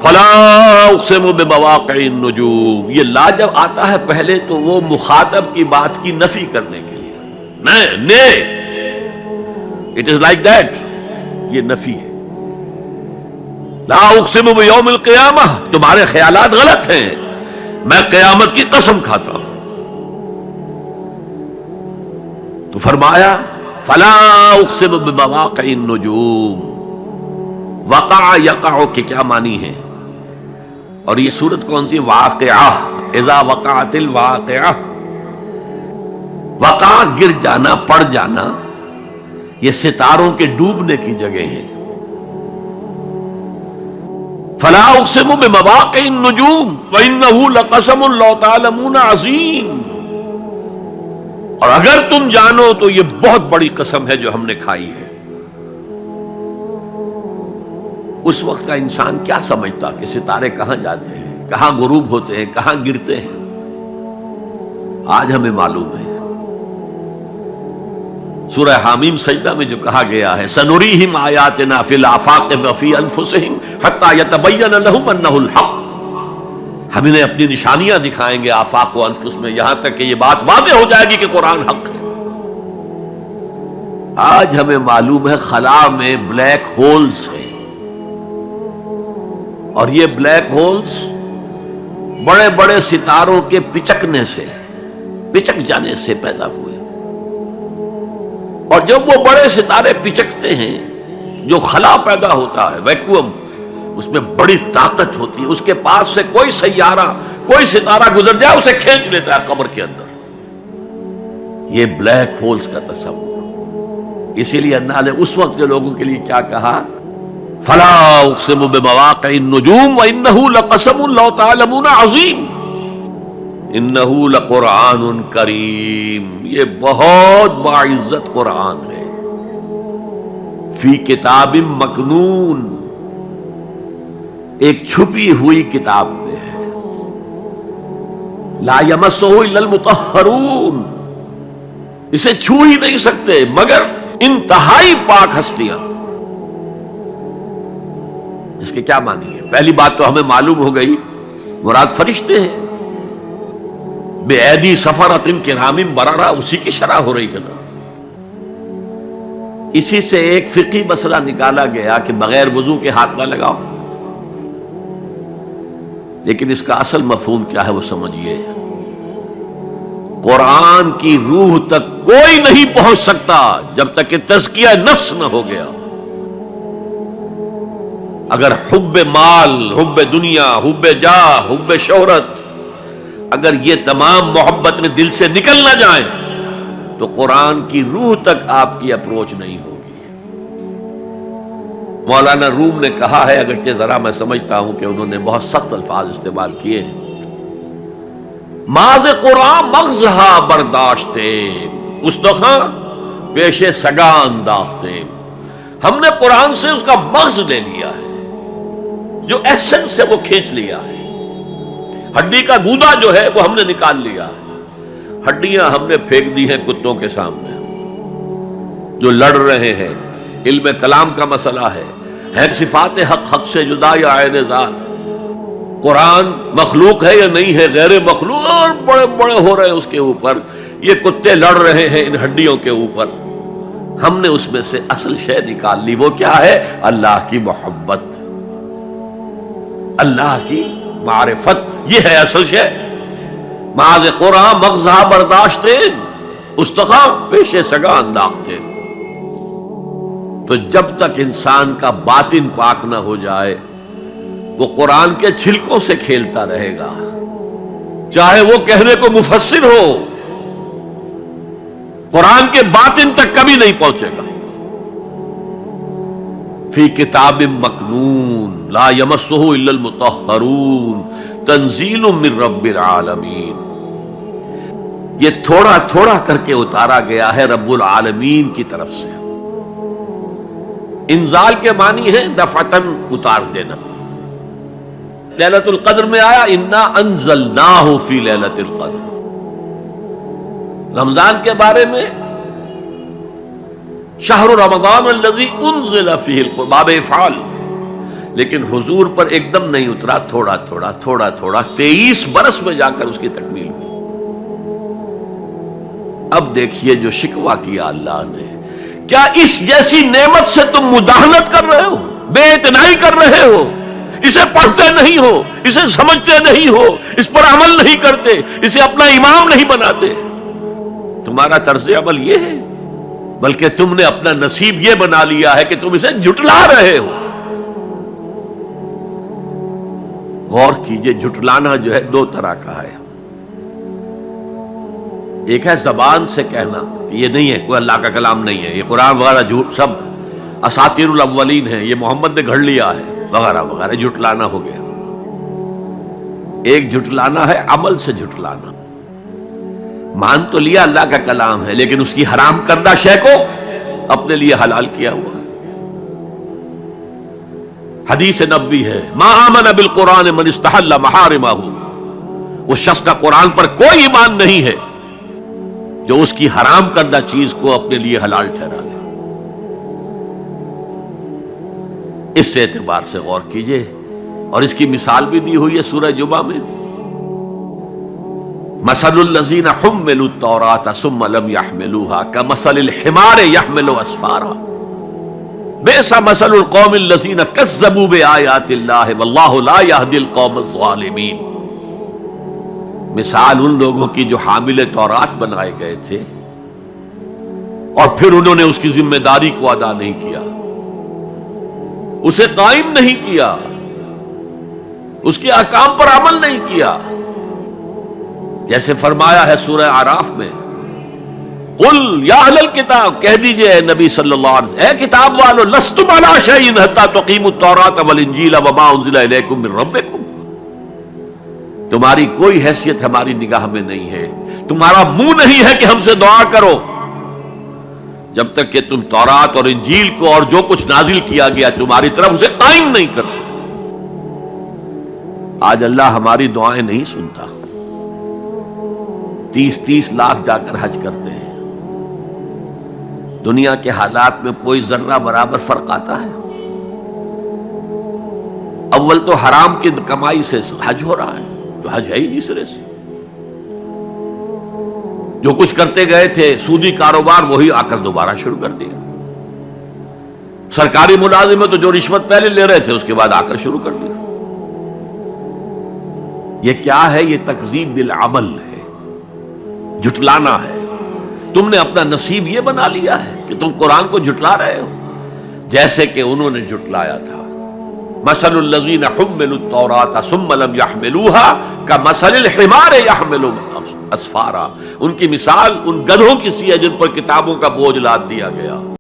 فلا اقسم بمواقع النجوم، یہ لا جب آتا ہے پہلے تو وہ مخاطب کی بات کی نفی کرنے کے لیے، نے اٹ از لائک دیٹ، یہ نفی ہے۔ لا اقسم بیوم القیامہ، تمہارے خیالات غلط ہیں، میں قیامت کی قسم کھاتا ہوں۔ تو فرمایا فلا اقسم بمواقع النجوم، وقع یقع کے کیا معنی ہے؟ اور یہ سورت کون سی؟ واقعہ، اذا وقعت الواقعہ، وقع گر جانا، پڑ جانا، یہ ستاروں کے ڈوبنے کی جگہ ہے۔ فلا اقسم بمواقع النجوم وانہ لقسم لو تعلمون عظیم، اور اگر تم جانو تو یہ بہت بڑی قسم ہے جو ہم نے کھائی ہے۔ اس وقت کا انسان کیا سمجھتا کہ ستارے کہاں جاتے ہیں، کہاں غروب ہوتے ہیں، کہاں گرتے ہیں؟ آج ہمیں معلوم ہے۔ سورہ حامیم سجدہ میں جو کہا گیا ہے سنریہم آیاتنا فی الآفاق وفی انفسہم حتی یتبین لہم انہ الحق، ہم انہیں اپنی نشانیاں دکھائیں گے آفاق و انفس میں، یہاں تک کہ یہ بات واضح ہو جائے گی کہ قرآن حق ہے۔ آج ہمیں معلوم ہے خلا میں بلیک ہولز ہیں، اور یہ بلیک ہولز بڑے بڑے ستاروں کے پچکنے سے، پچک جانے سے پیدا ہوئے، اور جب وہ بڑے ستارے پچکتے ہیں، جو خلا پیدا ہوتا ہے، ویکیوم، اس میں بڑی طاقت ہوتی ہے، اس کے پاس سے کوئی سیارہ، کوئی ستارہ گزر جائے اسے کھینچ لیتا ہے قبر کے اندر۔ یہ بلیک ہولز کا تصور۔ اسی لیے اللہ نے اس وقت کے لوگوں کے لیے کیا کہا؟ فلا اقسم بمواقع النجوم وانہ لقسم لو تعلمون عظیم انہ لقرآن کریم، یہ بہت باعزت قرآن ہے، فی کتاب مکنون، ایک چھپی ہوئی کتاب میں ہے، لا یمسہ الا المطہرون، اسے چھو ہی نہیں سکتے مگر انتہائی پاک ہستیاں۔ اس کے کیا معنی ہے؟ پہلی بات تو ہمیں معلوم ہو گئی، مراد فرشتے ہیں، بے ایدی سفرۃ کرام بررہ، اسی کی شرح ہو رہی ہے نا۔ اسی سے ایک فقہی مسئلہ نکالا گیا کہ بغیر وضو کے ہاتھ نہ لگاؤ، لیکن اس کا اصل مفہوم کیا ہے وہ سمجھیے۔ قرآن کی روح تک کوئی نہیں پہنچ سکتا جب تک کہ تزکیہ نفس نہ ہو گیا۔ اگر حب مال، حب دنیا، حب جاہ، حب شہرت، اگر یہ تمام محبت میں دل سے نکل نہ جائیں تو قرآن کی روح تک آپ کی اپروچ نہیں ہوگی۔ مولانا روم نے کہا ہے، اگرچہ ذرا میں سمجھتا ہوں کہ انہوں نے بہت سخت الفاظ استعمال کیے ہیں، ماز قرآن مغزہا برداشتے استخاں پیش سگاں انداختے، ہم نے قرآن سے اس کا مغز لے لیا ہے، جو ایسنس ہے وہ کھینچ لیا ہے، ہڈی کا گودا جو ہے وہ ہم نے نکال لیا ہے، ہڈیاں ہم نے پھینک دی ہیں کتوں کے سامنے جو لڑ رہے ہیں۔ علم کلام کا مسئلہ ہے صفات حق حق سے جدا یا عین ذات، قرآن مخلوق ہے یا نہیں ہے، غیر مخلوق، اور بڑے بڑے ہو رہے ہیں اس کے اوپر، یہ کتے لڑ رہے ہیں ان ہڈیوں کے اوپر۔ ہم نے اس میں سے اصل شے نکال لی، وہ کیا ہے؟ اللہ کی محبت، اللہ کی معرفت، یہ ہے اصل شے۔ ماذ قرآن مغزہ برداشتے استخاں پیش سگاں انداختے۔ تو جب تک انسان کا باطن پاک نہ ہو جائے وہ قرآن کے چھلکوں سے کھیلتا رہے گا، چاہے وہ کہنے کو مفسر ہو، قرآن کے باطن تک کبھی نہیں پہنچے گا۔ فی کتاب مکنون لا یمسہ الا المطہرون تنزیل من رب العالمین، یہ تھوڑا تھوڑا کر کے اتارا گیا ہے رب العالمین کی طرف سے۔ انزال کے معنی ہے دفعتاً اتار دینا۔ لیلۃ القدر میں آیا انا انزلناہ فی لیلۃ القدر۔ رمضان کے بارے میں شہر رمضان الذی انزل فیہ القرآن، باب افعال، لیکن حضور پر ایک دم نہیں اترا، تھوڑا تھوڑا تھوڑا تھوڑا 23 برس میں جا کر اس کی تکمیل ہوئی۔ اب دیکھیے جو شکوہ کیا اللہ نے، کیا اس جیسی نعمت سے تم مداہنت کر رہے ہو، بے اعتنائی کر رہے ہو، اسے پڑھتے نہیں ہو، اسے سمجھتے نہیں ہو، اس پر عمل نہیں کرتے، اسے اپنا امام نہیں بناتے؟ تمہارا طرز عمل یہ ہے، بلکہ تم نے اپنا نصیب یہ بنا لیا ہے کہ تم اسے جھٹلا رہے ہو۔ غور کیجئے، جھٹلانا جو ہے دو طرح کا ہے۔ ایک ہے زبان سے کہنا کہ یہ نہیں ہے، کوئی اللہ کا کلام نہیں ہے، یہ قرآن وغیرہ جھوٹ، سب اساطیر الاولین ہے، یہ محمد نے گھڑ لیا ہے وغیرہ وغیرہ، جھٹلانا ہو گیا۔ ایک جھٹلانا ہے عمل سے جھٹلانا، مان تو لیا اللہ کا کلام ہے لیکن اس کی حرام کردہ شے کو اپنے لیے حلال کیا ہوا ہے۔ حدیث نبوی ہے، ما آمن بالقرآن من استحل محارمہ، اس شخص کا قرآن پر کوئی ایمان نہیں ہے جو اس کی حرام کردہ چیز کو اپنے لیے حلال ٹھہرا لے۔ اس اعتبار سے غور کیجئے، اور اس کی مثال بھی دی ہوئی ہے سورہ جمعہ میں، مثل الذین حملوا التوراۃ ثم لم يحملوها كمثل الحمار يحمل اسفارا بئس مثل القوم الذین کذبوا بآیات اللہ واللہ لا يهدی القوم الظالمین۔ مثال ان لوگوں کی جو حامل تورات بنائے گئے تھے اور پھر انہوں نے اس کی ذمہ داری کو ادا نہیں کیا، اسے قائم نہیں کیا، اس کے احکام پر عمل نہیں کیا۔ جیسے فرمایا ہے سورہ اعراف میں، قل یا اہل الکتاب، کہہ دیجئے اے نبی صلی اللہ علیہ وسلم، اے کتاب والو، لستم علی شیء حتی تقیموا التوراۃ والانجیل وما انزل الیکم من ربکم، تمہاری کوئی حیثیت ہماری نگاہ میں نہیں ہے، تمہارا منہ نہیں ہے کہ ہم سے دعا کرو، جب تک کہ تم تورات اور انجیل کو اور جو کچھ نازل کیا گیا تمہاری طرف اسے قائم نہیں کرتے۔ آج اللہ ہماری دعائیں نہیں سنتا، 30 لاکھ جا کر حج کرتے ہیں، دنیا کے حالات میں کوئی ذرہ برابر فرق آتا ہے؟ اول تو حرام کی کمائی سے حج ہو رہا ہے، تو حج ہے ہی نہیں سرے سے۔ جو کچھ کرتے گئے تھے سودی کاروبار وہی آ کر دوبارہ شروع کر دیا۔ سرکاری ملازم تو جو رشوت پہلے لے رہے تھے اس کے بعد آ کر شروع کر دیا۔ یہ کیا ہے؟ یہ تکذیب بالعمل ہے، جھٹلانا ہے۔ تم نے اپنا نصیب یہ بنا لیا ہے کہ تم قرآن کو جھٹلا رہے ہو، جیسے کہ انہوں نے جھٹلایا تھا۔ مثل الذین حملوا التوراۃ ثم لم يحملوها كمثل الحمار يحمل اسفارا، ان کی مثال ان گدھوں کی سی ہے جن پر کتابوں کا بوجھ لاد دیا گیا۔